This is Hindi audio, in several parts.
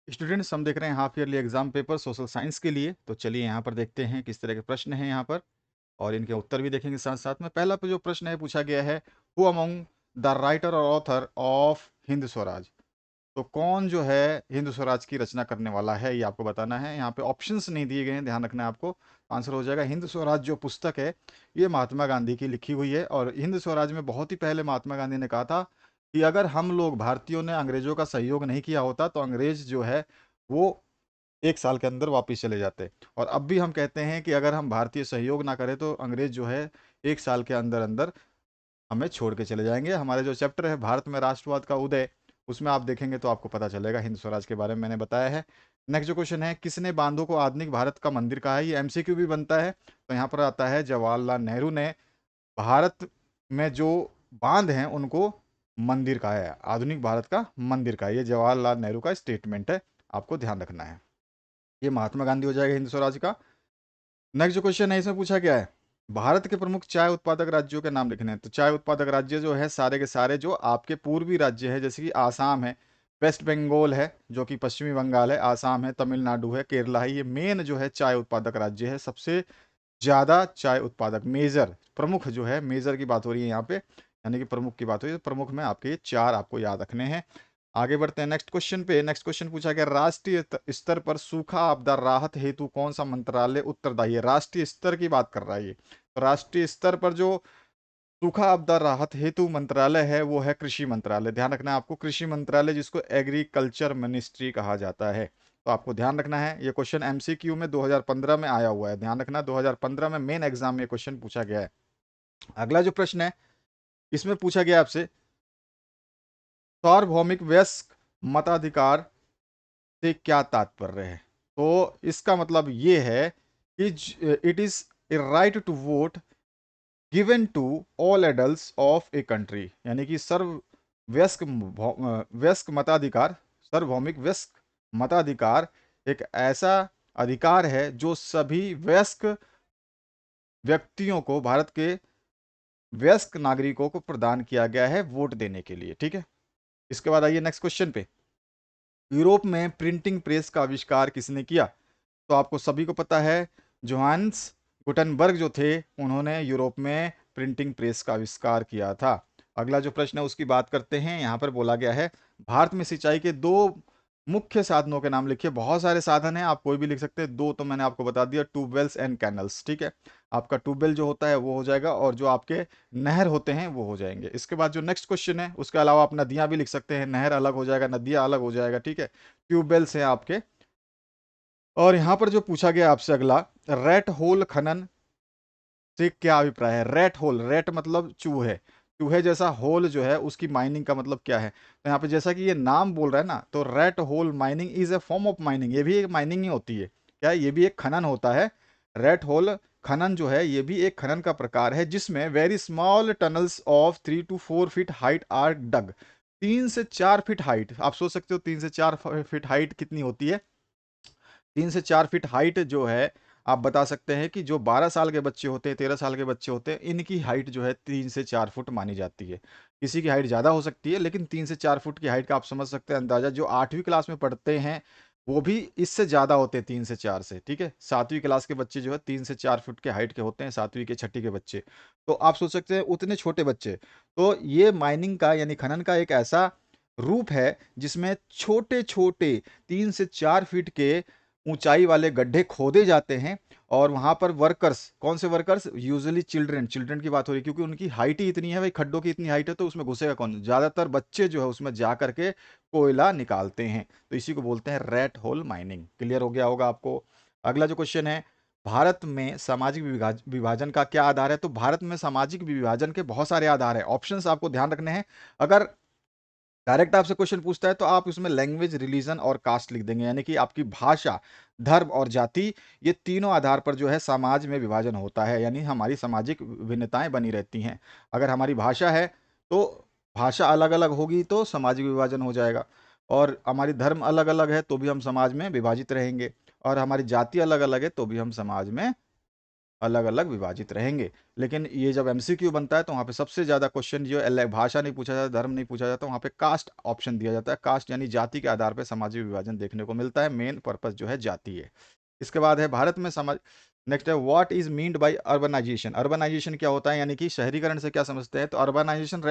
स्टूडेंट्स, हम देख रहे हैं half yearly exam paper social science के लिए। तो चलिए यहाँ पर देखते हैं किस तरह के प्रश्न हैं यहाँ पर, और इनके उत्तर भी देखेंगे साथ साथ में। पहला जो प्रश्न है पूछा गया है, हु अमंग द राइटर और ऑथर ऑफ हिंद स्वराज। तो कौन जो है हिंद स्वराज की रचना करने वाला है, ये आपको बताना है। यहाँ पे ऑप्शंस नहीं दिए गए हैं, ध्यान रखना है आपको। आंसर हो जाएगा हिंद स्वराज जो पुस्तक है, ये महात्मा गांधी की लिखी हुई है। और हिंद स्वराज में बहुत ही पहले महात्मा गांधी ने कहा था कि अगर हम लोग भारतीयों ने अंग्रेजों का सहयोग नहीं किया होता तो अंग्रेज जो है वो 1 साल के अंदर वापिस चले जाते। और अब भी हम कहते हैं कि अगर हम भारतीय सहयोग ना करें तो अंग्रेज जो है 1 साल के अंदर अंदर हमें छोड़ के चले जाएंगे। हमारे जो चैप्टर है भारत में राष्ट्रवाद का उदय, उसमें आप देखेंगे तो आपको पता चलेगा हिंद स्वराज के बारे में मैंने बताया है। नेक्स्ट जो क्वेश्चन है, किसने बांधों को आधुनिक भारत का मंदिर कहा है, ये एमसीक्यू भी बनता है। तो यहाँ पर आता है जवाहरलाल नेहरू ने भारत में जो बांध हैं उनको मंदिर कहा है, आधुनिक भारत का मंदिर का। ये जवाहरलाल नेहरू का स्टेटमेंट है, आपको ध्यान रखना है। ये महात्मा गांधी हो जाएगा हिंद स्वराज का। नेक्स्ट जो क्वेश्चन है इसमें पूछा गया है, भारत के प्रमुख चाय उत्पादक राज्यों के नाम लिखने हैं। तो चाय उत्पादक राज्य जो है सारे के सारे जो आपके पूर्वी राज्य है, जैसे कि आसाम है, वेस्ट बंगाल है जो कि पश्चिमी बंगाल है, आसाम है, तमिलनाडु है, केरला है। ये मेन जो है चाय उत्पादक राज्य है, सबसे ज्यादा चाय उत्पादक मेजर प्रमुख जो है, मेजर की बात हो रही है यहाँ पे, यानी कि प्रमुख की बात हो रही है। तो प्रमुख में आपके ये चार आपको याद रखने हैं। आगे बढ़ते हैं नेक्स्ट क्वेश्चन पे। नेक्स्ट क्वेश्चन पूछा गया, राष्ट्रीय स्तर पर सूखा आपदा राहत हेतु कौन सा मंत्रालय उत्तरदायी है। राष्ट्रीय स्तर की बात कर रहा है ये। तो राष्ट्रीय स्तर पर जो सूखा आपदा राहत हेतु मंत्रालय है वो है कृषि मंत्रालय। ध्यान रखना है आपको, कृषि मंत्रालय जिसको एग्रीकल्चर मिनिस्ट्री कहा जाता है। तो आपको ध्यान रखना है, ये क्वेश्चन एमसीक्यू में 2015 में आया हुआ है। ध्यान रखना 2015 में मेन एग्जाम में ये क्वेश्चन पूछा गया है। अगला जो प्रश्न है इसमें पूछा गया आपसे, सार्वभौमिक वयस्क मताधिकार से क्या तात्पर्य है। तो इसका मतलब ये है कि it is a right to vote given to all adults of a country, यानी कि सर्व वयस्क मताधिकार, सार्वभौमिक वयस्क मताधिकार एक ऐसा अधिकार है जो सभी वयस्क व्यक्तियों को, भारत के वयस्क नागरिकों को प्रदान किया गया है वोट देने के लिए। ठीक है, इसके बाद आइए नेक्स्ट क्वेश्चन पे। यूरोप में प्रिंटिंग प्रेस का आविष्कार किसने किया। तो आपको सभी को पता है, जोहान्स गुटनबर्ग जो थे उन्होंने यूरोप में प्रिंटिंग प्रेस का आविष्कार किया था। अगला जो प्रश्न है उसकी बात करते हैं। यहाँ पर बोला गया है, भारत में सिंचाई के दो मुख्य साधनों के नाम लिखिए। बहुत सारे साधन हैं, आप कोई भी लिख सकते हैं, दो तो मैंने आपको बता दिया, ट्यूबवेल्स एंड कैनल्स। ठीक है, आपका ट्यूबवेल जो होता है वो हो जाएगा, और जो आपके नहर होते हैं वो हो जाएंगे। इसके बाद जो नेक्स्ट क्वेश्चन है उसके अलावा आप नदियां भी लिख सकते हैं, नहर अलग हो जाएगा, नदियां अलग हो जाएगा। ठीक है, ट्यूबवेल्स हैं आपके। और यहां पर जो पूछा गया आपसे अगला, रेट होल खनन से क्या अभिप्राय है। रेट होल, रेट मतलब चूहे, चूहे जैसा होल जो है उसकी माइनिंग का मतलब क्या है। तो यहाँ पे जैसा कि ये नाम बोल रहा है ना, तो rate hole mining is a form of mining, ये भी एक माइनिंग ही होती है। क्या ये भी एक खनन होता है। रेट होल खनन जो है ये भी एक खनन का प्रकार है, जिसमें very small tunnels of 3 to 4 feet height are dug. 3 से 4 फीट हाइट, आप सोच सकते हो 3 से 4 फीट हाइट कितनी होती है। 3 से 4 फीट हाइट जो है, आप बता सकते हैं कि जो 12 साल के बच्चे होते हैं, 13 साल के बच्चे होते हैं, इनकी हाइट जो है 3 से 4 फुट मानी जाती है। किसी की हाइट ज़्यादा हो सकती है, लेकिन 3 से 4 फुट की हाइट का आप समझ सकते हैं अंदाजा। जो 8वीं क्लास में पढ़ते हैं वो भी इससे ज़्यादा होते हैं, 3 से 4 से। ठीक है, 7वीं क्लास के बच्चे जो है 3 से 4 फुट के हाइट के होते हैं, 7वीं के 6ठी के बच्चे। तो आप सोच सकते हैं उतने छोटे बच्चे। तो ये माइनिंग का यानी खनन का एक ऐसा रूप है जिसमें छोटे छोटे 3 से 4 फीट के ऊंचाई वाले गड्ढे खोदे जाते हैं, और वहां पर वर्कर्स, कौन से वर्कर्स, यूजुअली चिल्ड्रन, चिल्ड्रन की बात हो रही है क्योंकि उनकी हाइट ही इतनी है भाई, खड्डों की इतनी हाइट है तो उसमें घुसेगा कौन। ज्यादातर बच्चे जो है उसमें जा करके कोयला निकालते हैं। तो इसी को बोलते हैं रेट होल माइनिंग। क्लियर हो गया होगा आपको। अगला जो क्वेश्चन है, भारत में सामाजिक विभाजन का क्या आधार है। तो भारत में सामाजिक विभाजन के बहुत सारे आधार है, ऑप्शंस आपको ध्यान रखने हैं। अगर डायरेक्ट आपसे क्वेश्चन पूछता है तो आप उसमें लैंग्वेज, रिलीजन और कास्ट लिख देंगे, यानी कि आपकी भाषा, धर्म और जाति, ये तीनों आधार पर जो है समाज में विभाजन होता है, यानी हमारी सामाजिक भिन्नताएं बनी रहती हैं। अगर हमारी भाषा है तो भाषा अलग अलग होगी तो सामाजिक विभाजन हो जाएगा, और हमारी धर्म अलग अलग है तो भी हम समाज में विभाजित रहेंगे, और हमारी जाति अलग अलग है तो भी हम समाज में अलग अलग विभाजित रहेंगे। लेकिन ये जब एमसीक्यू बनता है तो वहाँ पे सबसे ज़्यादा क्वेश्चन जो भाषा नहीं पूछा जाता, धर्म नहीं पूछा जाता, वहाँ पे कास्ट ऑप्शन दिया जाता है। कास्ट यानी जाति के आधार पर सामाजिक विभाजन देखने को मिलता है। मेन पर्पज जो है जाति है। इसके बाद है भारत में समाज। नेक्स्ट है what is meant by urbanisation. Urbanisation क्या होता है, यानी कि शहरीकरण से क्या समझते हैं? तो urbanisation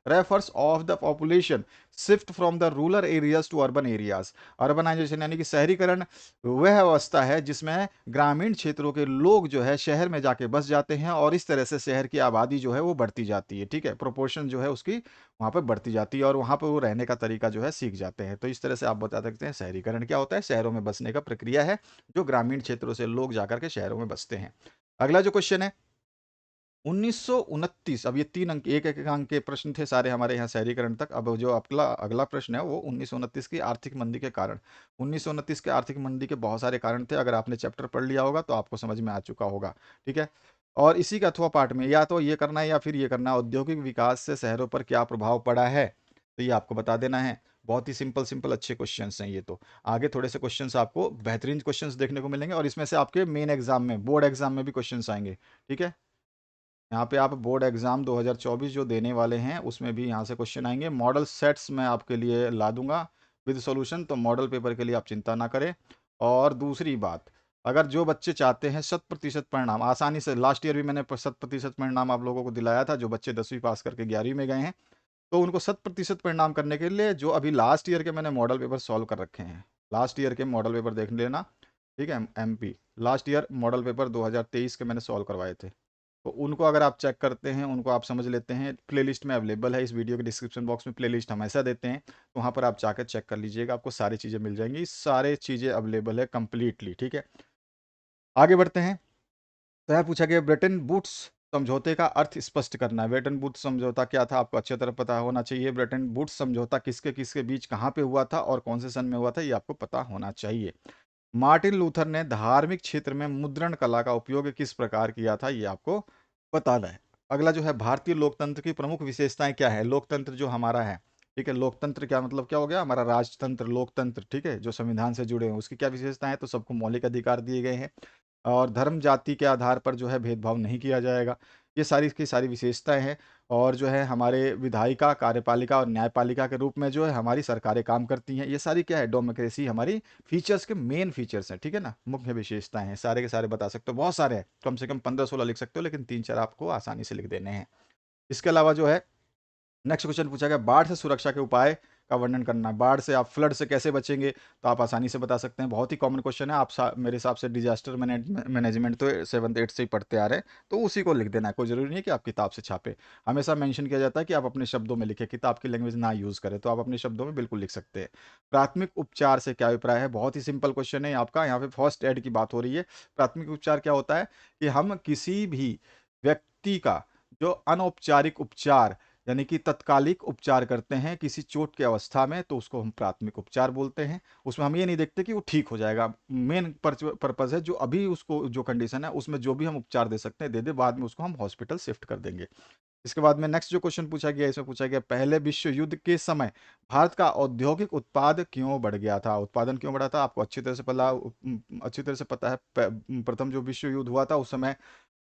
refers of the population shift from the rural areas to urban areas. Urbanisation यानी कि शहरीकरण वह अवस्था है जिसमें ग्रामीण क्षेत्रों के लोग जो है शहर में जाके बस जाते हैं और इस तरह से शहर की आबादी जो है वो बढ़ती जाती है। ठीक है, प्रोपोर्शन जो है उसकी वहाँ पर बढ़ती जाती है और वहाँ पर वो रहने का तरीका जो है सीख जाते हैं। तो इस तरह से आप बता सकते हैं शहरीकरण क्या होता है, शहरों में बसने का प्रक्रिया है जो ग्रामीण क्षेत्रों से लोग जाकर के शहरों में बसते हैं। अगला जो क्वेश्चन है 1929। अब ये 3 अंक, एक एक अंक के प्रश्न थे सारे हमारे यहाँ शहरीकरण तक। अब जो अगला अगला प्रश्न है वो 1929 की आर्थिक मंदी के कारण। 1929 के आर्थिक मंदी के बहुत सारे कारण थे, अगर आपने चैप्टर पढ़ लिया होगा तो आपको समझ में आ चुका होगा। ठीक है, और इसी का अथवा पार्ट में या तो ये करना है या फिर ये करना है, औद्योगिक विकास से शहरों पर क्या प्रभाव पड़ा है, तो ये आपको बता देना है। बहुत ही सिंपल सिंपल अच्छे क्वेश्चंस हैं ये तो। आगे थोड़े से क्वेश्चंस आपको बेहतरीन क्वेश्चंस देखने को मिलेंगे और इसमें से आपके मेन एग्जाम में, बोर्ड एग्जाम में भी क्वेश्चंस आएंगे। ठीक है, यहाँ पे आप बोर्ड एग्जाम 2024 जो देने वाले हैं उसमें भी यहाँ से क्वेश्चन आएंगे। मॉडल सेट्स मैं आपके लिए ला दूंगा विद सॉल्यूशन, तो मॉडल पेपर के लिए आप चिंता ना करें। और दूसरी बात, अगर जो बच्चे चाहते हैं 100% परिणाम आसानी से, लास्ट ईयर भी मैंने 100% परिणाम आप लोगों को दिलाया था, जो बच्चे 10वीं पास करके 11वीं में गए हैं, तो उनको 100% परिणाम करने के लिए जो अभी लास्ट ईयर के मैंने मॉडल पेपर सॉल्व कर रखे हैं, लास्ट ईयर के मॉडल पेपर देख लेना। ठीक है, MP last year model paper 2023 के मैंने सॉल्व करवाए थे, तो उनको अगर आप चेक करते हैं, उनको आप समझ लेते हैं, प्लेलिस्ट में अवेलेबल है, इस वीडियो के डिस्क्रिप्शन बॉक्स में प्लेलिस्ट हमेशा देते हैं, तो वहाँ पर आप जाकर चेक कर लीजिएगा, आपको सारी चीज़ें मिल जाएंगी, सारे चीज़ें अवेलेबल है कम्प्लीटली। ठीक है, आगे बढ़ते हैं। तो यहाँ पूछा गया ब्रेटन वुड्स समझौते का अर्थ स्पष्ट करना है। ब्रेटन वुड्स समझौता क्या था, आपको अच्छी तरह पता होना चाहिए। ब्रेटन वुड्स समझौता किसके किसके बीच कहाँ पे हुआ था और कौन से सन में हुआ था, ये आपको पता होना चाहिए। मार्टिन लूथर ने धार्मिक क्षेत्र में मुद्रण कला का उपयोग किस प्रकार किया था, ये आपको बताना है। अगला जो है भारतीय लोकतंत्र की प्रमुख विशेषताएं क्या है। लोकतंत्र जो हमारा है, ठीक है, लोकतंत्र क्या मतलब क्या हो गया, हमारा राजतंत्र लोकतंत्र, ठीक है, जो संविधान से जुड़े हैं, उसकी क्या विशेषताएं हैं, तो सबको मौलिक अधिकार दिए गए हैं और धर्म जाति के आधार पर जो है भेदभाव नहीं किया जाएगा, ये सारी की सारी विशेषताएं हैं। और जो है हमारे विधायिका, कार्यपालिका और न्यायपालिका के रूप में जो है हमारी सरकारें काम करती हैं, ये सारी क्या है, डेमोक्रेसी हमारी फीचर्स के मेन फीचर्स हैं। ठीक है ना, मुख्य विशेषताएं हैं, सारे के सारे बता सकते हो, बहुत सारे हैं, कम से कम 15-16 लिख सकते हो, लेकिन 3-4 आपको आसानी से लिख देने हैं। इसके अलावा जो है नेक्स्ट क्वेश्चन पूछा गया बाढ़ से सुरक्षा के उपाय का वर्णन करना है। बाढ़ से, आप फ्लड से कैसे बचेंगे, तो आप आसानी से बता सकते हैं, बहुत ही कॉमन क्वेश्चन है। आप मेरे हिसाब से डिजास्टर मैनेजमेंट तो 7th 8th से ही पढ़ते आ रहे हैं, तो उसी को लिख देना है, कोई जरूरी नहीं है कि आप किताब से छापे। हमेशा मेंशन किया जाता है कि आप अपने शब्दों में लिखें, किताब की लैंग्वेज ना यूज़ करें, तो आप अपने शब्दों में बिल्कुल लिख सकते हैं। प्राथमिक उपचार से क्या अभिप्राय है, बहुत ही सिंपल क्वेश्चन है आपका, यहाँ पे फर्स्ट एड की बात हो रही है। प्राथमिक उपचार क्या होता है कि हम किसी भी व्यक्ति का जो अनौपचारिक उपचार यानी कि तत्कालिक उपचार करते हैं किसी चोट की अवस्था में, तो उसको हम प्राथमिक उपचार बोलते हैं। उसमें हम ये नहीं देखते कि वो ठीक हो जाएगा, मेन पर्पज है जो अभी उसको जो कंडीशन है उसमें जो भी हम उपचार दे सकते हैं दे दे, बाद में उसको हम हॉस्पिटल शिफ्ट कर देंगे। इसके बाद में नेक्स्ट जो क्वेश्चन पूछा गया, इसमें पूछा गया पहले विश्व युद्ध के समय भारत का औद्योगिक उत्पाद क्यों बढ़ गया था, उत्पादन क्यों बढ़ा था, आपको अच्छी तरह से पता है। प्रथम जो विश्व युद्ध हुआ था उस समय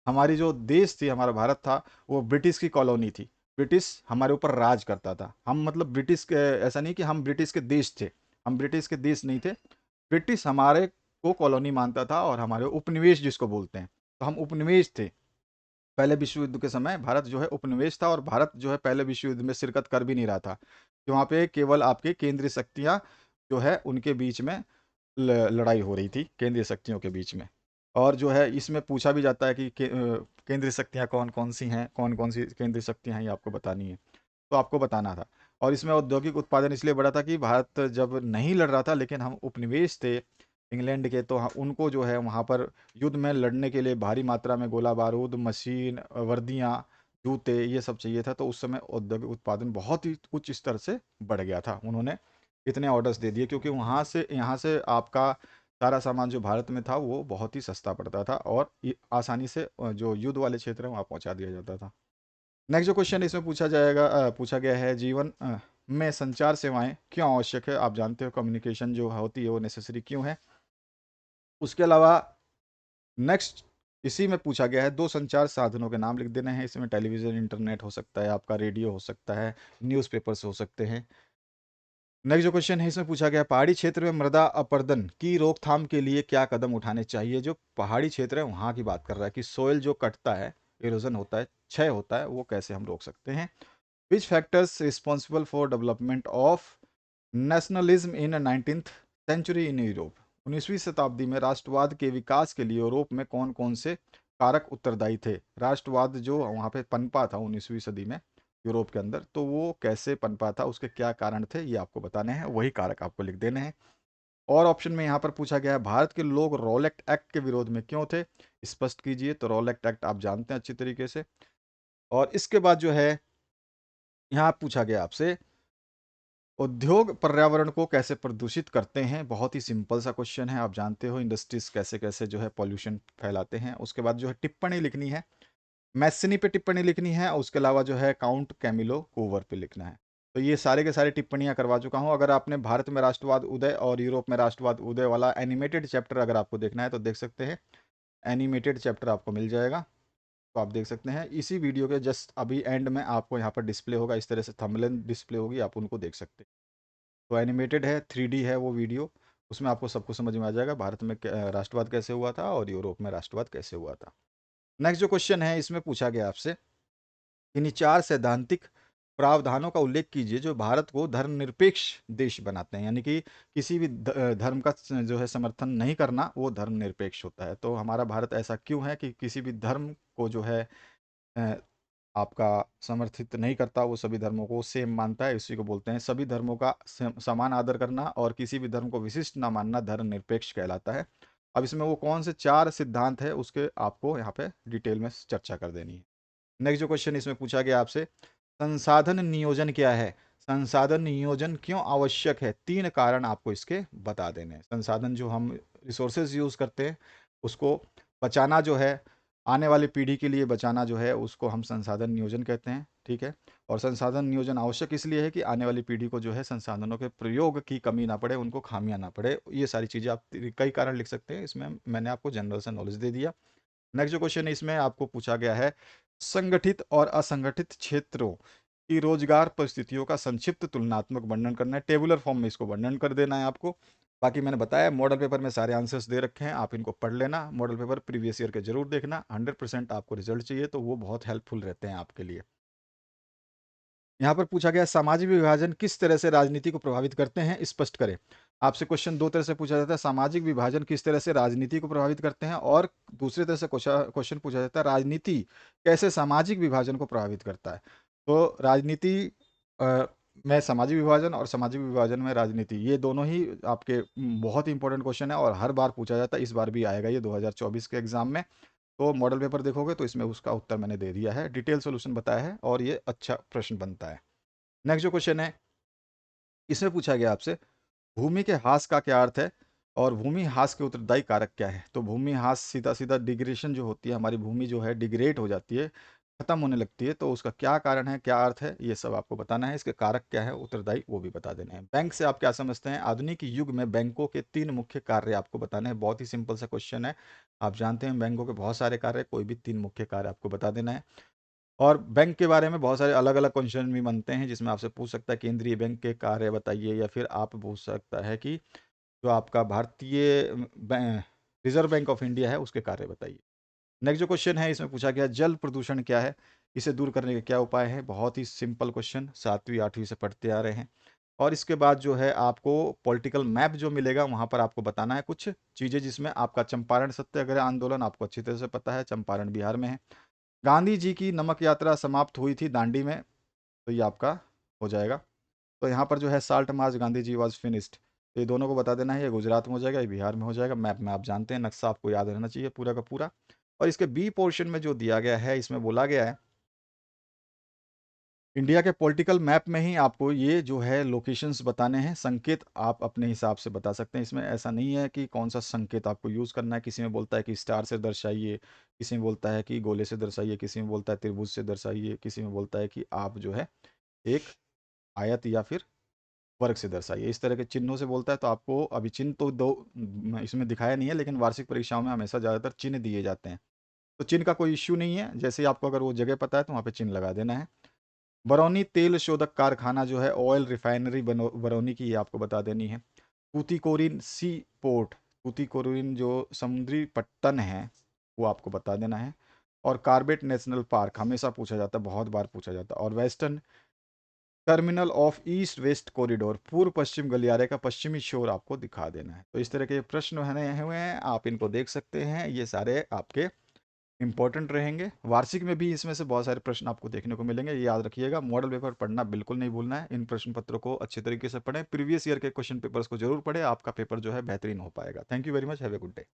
हमारी जो देश थी, हमारा भारत था, वो ब्रिटिश की कॉलोनी थी। ब्रिटिश हमारे ऊपर राज करता था, हम मतलब ब्रिटिश के, ऐसा नहीं कि हम ब्रिटिश के देश थे, हम ब्रिटिश के देश नहीं थे। ब्रिटिश हमारे को कॉलोनी मानता था और हमारे उपनिवेश जिसको बोलते हैं, तो हम उपनिवेश थे। पहले विश्व युद्ध के समय भारत जो है उपनिवेश था और भारत जो है पहले विश्व युद्ध में शिरकत कर भी नहीं रहा था, कि वहाँ पे केवल आपके केंद्रीय शक्तियाँ जो है उनके बीच में लड़ाई हो रही थी, केंद्रीय शक्तियों के बीच में। और जो है इसमें पूछा भी जाता है कि केंद्रीय शक्तियाँ कौन कौन सी हैं, कौन कौन सी केंद्रीय शक्तियाँ हैं, ये आपको बतानी है, तो आपको बताना था। और इसमें औद्योगिक उत्पादन इसलिए बढ़ा था कि भारत जब नहीं लड़ रहा था, लेकिन हम उपनिवेश थे इंग्लैंड के, तो उनको जो है वहाँ पर युद्ध में लड़ने के लिए भारी मात्रा में गोला बारूद, मशीन, वर्दियाँ, जूते, ये सब चाहिए था, तो उस समय औद्योगिक उत्पादन बहुत ही उच्च स्तर से बढ़ गया था। उन्होंने इतने ऑर्डर्स दे दिए क्योंकि वहाँ से यहाँ से आपका सारा सामान जो भारत में था वो बहुत ही सस्ता पड़ता था और आसानी से जो युद्ध वाले क्षेत्र हैं वहाँ पहुँचा दिया जाता था। नेक्स्ट जो क्वेश्चन इसमें पूछा गया है जीवन में संचार सेवाएं क्यों आवश्यक है। आप जानते हो कम्युनिकेशन जो होती है वो नेसेसरी क्यों है। उसके अलावा नेक्स्ट इसी में पूछा गया है, दो संचार साधनों के नाम लिख देने हैं। इसमें टेलीविज़न, इंटरनेट हो सकता है, आपका रेडियो हो सकता है, न्यूज़पेपर्स हो सकते हैं। नेक्स्ट जो क्वेश्चन है इसमें पूछा गया है, पहाड़ी क्षेत्र में मृदा अपरदन की रोकथाम के लिए क्या कदम उठाने चाहिए। जो पहाड़ी क्षेत्र है वहाँ की बात कर रहा है कि सोयल जो कटता है, इरोजन होता है, क्षय होता है, वो कैसे हम रोक सकते हैं। Which factors responsible for development of nationalism in 19th century in Europe. 19वीं शताब्दी में राष्ट्रवाद के विकास के लिए यूरोप में कौन कौन से कारक उत्तरदायी थे। राष्ट्रवाद जो वहाँ पे पनपा था 19वीं सदी में यूरोप के अंदर, तो वो कैसे पनपा था, उसके क्या कारण थे, ये आपको बताने हैं, वही कारक आपको लिख देने हैं। और ऑप्शन में यहाँ पर पूछा गया है, भारत के लोग रॉलेट एक्ट के विरोध में क्यों थे, स्पष्ट कीजिए। तो रॉलेट एक्ट आप जानते हैं अच्छी तरीके से। और इसके बाद जो है यहाँ पूछा गया आपसे, उद्योग पर्यावरण को कैसे प्रदूषित करते हैं। बहुत ही सिंपल सा क्वेश्चन है, आप जानते हो इंडस्ट्रीज कैसे कैसे जो है पॉल्यूशन फैलाते हैं। उसके बाद जो है टिप्पणी लिखनी है, मैस्सिनी पे टिप्पणी लिखनी है, और उसके अलावा जो है काउंट कैमिलो कोवर पे लिखना है। तो ये सारे के सारे टिप्पणियां करवा चुका हूं। अगर आपने भारत में राष्ट्रवाद उदय और यूरोप में राष्ट्रवाद उदय वाला एनिमेटेड चैप्टर अगर आपको देखना है तो देख सकते हैं, एनिमेटेड चैप्टर आपको मिल जाएगा। तो आप देख सकते हैं इसी वीडियो के जस्ट अभी एंड में आपको यहाँ पर डिस्प्ले होगा, इस तरह से थंबनेल डिस्प्ले होगी, आप उनको देख सकते हैं। तो एनिमेटेड है, 3D है वो वीडियो, उसमें आपको सब कुछ समझ में आ जाएगा, भारत में राष्ट्रवाद कैसे हुआ था और यूरोप में राष्ट्रवाद कैसे हुआ था। नेक्स्ट जो क्वेश्चन है इसमें पूछा गया आपसे, इन्हीं चार सैद्धांतिक प्रावधानों का उल्लेख कीजिए जो भारत को धर्मनिरपेक्ष देश बनाते हैं। यानी कि किसी भी धर्म का जो है समर्थन नहीं करना, वो धर्मनिरपेक्ष होता है। तो हमारा भारत ऐसा क्यों है कि किसी भी धर्म को जो है अ, आपका समर्थित नहीं करता, वो सभी धर्मों को सेम मानता है। इसी को बोलते हैं, सभी धर्मों का समान आदर करना और किसी भी धर्म को विशिष्ट ना मानना धर्मनिरपेक्ष कहलाता है। अब इसमें वो कौन से चार सिद्धांत है उसके आपको यहाँ पे डिटेल में चर्चा कर देनी है। नेक्स्ट जो क्वेश्चन इसमें पूछा गया आपसे, संसाधन नियोजन क्या है। संसाधन नियोजन क्यों आवश्यक है, तीन कारण आपको इसके बता देने हैं। संसाधन जो हम रिसोर्सेज यूज करते हैं उसको बचाना जो है, आने वाली पीढ़ी के लिए बचाना जो है, उसको हम संसाधन नियोजन कहते हैं। ठीक है। और संसाधन नियोजन आवश्यक इसलिए है कि आने वाली पीढ़ी को जो है संसाधनों के प्रयोग की कमी ना पड़े, उनको खामियां ना पड़े। ये सारी चीजें आप कई कारण लिख सकते हैं, इसमें मैंने आपको जनरल से नॉलेज दे दिया। नेक्स्ट जो क्वेश्चन है इसमें आपको पूछा गया है, संगठित और असंगठित क्षेत्रों की रोजगार परिस्थितियों का संक्षिप्त तुलनात्मक वर्णन करना है। टेबुलर फॉर्म में इसको वर्णन कर देना है आपको। बाकी मैंने बताया मॉडल पेपर में सारे आंसर्स दे रखे हैं, आप इनको पढ़ लेना। मॉडल पेपर प्रीवियस ईयर के जरूर देखना, 100% आपको रिजल्ट चाहिए तो वो बहुत हेल्पफुल रहते हैं आपके लिए। यहाँ पर पूछा गया, सामाजिक विभाजन किस तरह से राजनीति को प्रभावित करते हैं, स्पष्ट करें। आपसे क्वेश्चन दो तरह से पूछा जाता है, सामाजिक विभाजन किस तरह से राजनीति को प्रभावित करते हैं, और दूसरी तरह से क्वेश्चन पूछा जाता है, राजनीति कैसे सामाजिक विभाजन को प्रभावित करता है। तो राजनीति में सामाजिक विभाजन और सामाजिक विभाजन में राजनीति, ये दोनों ही आपके बहुत ही इंपॉर्टेंट क्वेश्चन है और हर बार पूछा जाता है। इस बार भी आएगा ये 2024 के एग्जाम में। तो मॉडल पेपर देखोगे तो इसमें उसका उत्तर मैंने दे दिया है, डिटेल सोल्यूशन बताया है और ये अच्छा प्रश्न बनता है। नेक्स्ट जो क्वेश्चन है इसमें पूछा गया आपसे, भूमि के ह्रास का क्या अर्थ है और भूमि ह्रास के उत्तरदायी कारक क्या है। तो भूमि ह्रास सीधा सीधा डिग्रेडेशन जो होती है, हमारी भूमि जो है डिग्रेड हो जाती है, खत्म होने लगती है, तो उसका क्या कारण है, क्या अर्थ है, ये सब आपको बताना है। इसके कारक क्या है, उत्तरदायी, वो भी बता देने हैं। बैंक से आप क्या समझते हैं, आधुनिक युग में बैंकों के तीन मुख्य कार्य आपको बताने हैं। बहुत ही सिंपल सा क्वेश्चन है, आप जानते हैं बैंकों के बहुत सारे कार्य, कोई भी तीन मुख्य कार्य आपको बता देना है। और बैंक के बारे में बहुत सारे अलग अलग क्वेश्चन भी बनते हैं जिसमें आपसे पूछ सकता है केंद्रीय बैंक के कार्य बताइए, या फिर आप पूछ सकता है कि जो आपका भारतीय रिजर्व बैंक ऑफ इंडिया है उसके कार्य बताइए। नेक्स्ट जो क्वेश्चन है इसमें पूछा गया, जल प्रदूषण क्या है, इसे दूर करने के क्या उपाय है। बहुत ही सिंपल क्वेश्चन, 7वीं 8वीं से पढ़ते आ रहे हैं। और इसके बाद जो है आपको पॉलिटिकल मैप जो मिलेगा वहां पर आपको बताना है कुछ चीजें, जिसमें आपका चंपारण सत्याग्रह आंदोलन आपको अच्छी तरह से पता है, चंपारण बिहार में है। गांधी जी की नमक यात्रा समाप्त हुई थी दांडी में, तो ये आपका हो जाएगा। तो यहाँ पर जो है salt march Gandhi ji was finished, तो ये दोनों को बता देना है। ये गुजरात में हो जाएगा, ये बिहार में हो जाएगा। मैप में आप जानते हैं, नक्शा आपको याद रहना चाहिए पूरा का पूरा। और इसके बी पोर्शन में जो दिया गया है, इसमें बोला गया है इंडिया के पॉलिटिकल मैप में ही आपको ये जो है लोकेशंस बताने हैं। संकेत आप अपने हिसाब से बता सकते हैं, इसमें ऐसा नहीं है कि कौन सा संकेत आपको यूज़ करना है। किसी में बोलता है कि स्टार से दर्शाइए, किसी में बोलता है कि गोले से दर्शाइए, किसी में बोलता है त्रिभुज से दर्शाइए, किसी में बोलता है कि आप जो है एक आयत या फिर वर्ग से दर्शाइए। इस तरह के चिन्हों से बोलता है। तो आपको अभी चिन्ह तो दो इसमें दिखाया नहीं है, लेकिन वार्षिक परीक्षाओं में हमेशा ज़्यादातर चिन्ह दिए जाते हैं। तो चिन्ह का कोई इश्यू नहीं है, जैसे ही आपको अगर वो जगह पता है तो वहाँ पे चिन्ह लगा देना है। बरौनी तेल शोधक कारखाना जो है, ऑयल रिफाइनरी बरौनी की, ये आपको बता देनी है। तूतीकोरिन सी पोर्ट, तूतीकोरिन जो समुद्री पट्टन है, वो आपको बता देना है। और कार्बेट नेशनल पार्क हमेशा पूछा जाता है, बहुत बार पूछा जाता है। और western terminal of east west corridor, पूर्व पश्चिम गलियारे का पश्चिमी छोर आपको दिखा देना है। तो इस तरह के प्रश्न बने हुए हैं, आप इनको देख सकते हैं, ये सारे आपके इंपॉर्टेंट रहेंगे। वार्षिक में भी इसमें से बहुत सारे प्रश्न आपको देखने को मिलेंगे, ये याद रखिएगा। मॉडल पेपर पढ़ना बिल्कुल नहीं भूलना है, इन प्रश्न पत्रों को अच्छे तरीके से पढ़ें, प्रीवियस ईयर के क्वेश्चन पेपर्स को जरूर पढ़ें, आपका पेपर जो है बेहतरीन हो पाएगा। Thank you very much, have a good day.